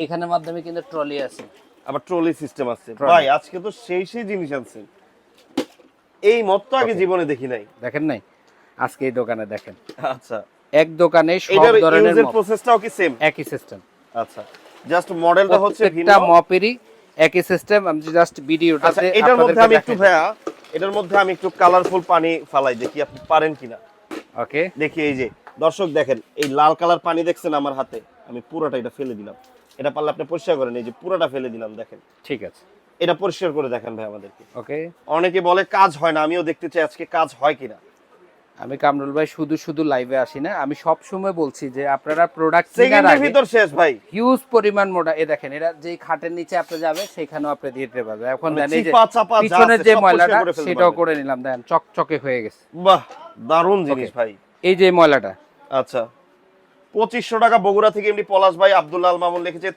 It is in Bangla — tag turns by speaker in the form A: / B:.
A: এখানের মাধ্যমে কিন্তু ট্রলি আছে,
B: আবার ট্রলি সিস্টেম আছে। ভাই আজকে তো সেই জিনিস আনছেন, এই মত তো আগে জীবনে দেখি নাই।
A: দেখেন নাই? আজকে এই দোকানে দেখেন।
B: আচ্ছা,
A: এক দোকানে সব ধরনের
B: ইউজের প্রসেসটাও কি সেম?
A: একই সিস্টেম।
B: আচ্ছা, জাস্ট মডেলটা হচ্ছে ভিন্ন।
A: প্রত্যেকটা মপেরই একই সিস্টেম। আমি জাস্ট ভিডিওটাতে
B: আচ্ছা, এটার মধ্যে আমি একটু ভাইয়া, এটার মধ্যে আমি একটু কালারফুল পানি ফালাই দেখি আপনি পারেন কিনা।
A: ওকে,
B: দেখি এই যে দর্শক দেখেন, এই লাল কালার পানি দেখছেন আমার হাতে, আমি পুরোটা এটা ফেলে দিলাম। এটা পারলে আপনি পরিষ্কার করেন, এই যে পুরোটা ফেলে দিলাম, দেখেন।
A: ঠিক আছে,
B: এটা পরিষ্কার করে দেখেন ভাই আমাদেরকে।
A: ওকে।
B: অনেকে বলে কাজ হয় না, আমিও দেখতে চাই আজকে কাজ হয় কিনা।
A: আমি কামরুল ভাই শুধু লাইভে আসি না, আমি সব সময় বলছি যে আপনারা প্রোডাক্ট কেনার
B: সেকেন্ডের
A: আগে
B: ভিতর শেষ ভাই।
A: হিউজ পরিমাণ মোটা, এ দেখেন এটা যেই খাটের নিচে আপনি যাবে সেখানেও আপনি দিতে পারবেন। এখন
B: মানে
A: দেন এই যে
B: চিপা চাপা যা
A: পিছনের
B: আছে
A: যে
B: সব
A: ময়লাটা
B: পরিষ্কার করে ফেলতে
A: সেটাও
B: পারবেন।
A: করে নিলাম, দেন চকচকে হয়ে গেছে।
B: বাহ, দারুণ জিনিস ভাই।
A: এই যে ময়লাটা
B: আচ্ছা, 2500 টাকা বগুড়া থেকে এমনি পলাশ ভাই আব্দুল্লাহ আল মামুন লিখেছে।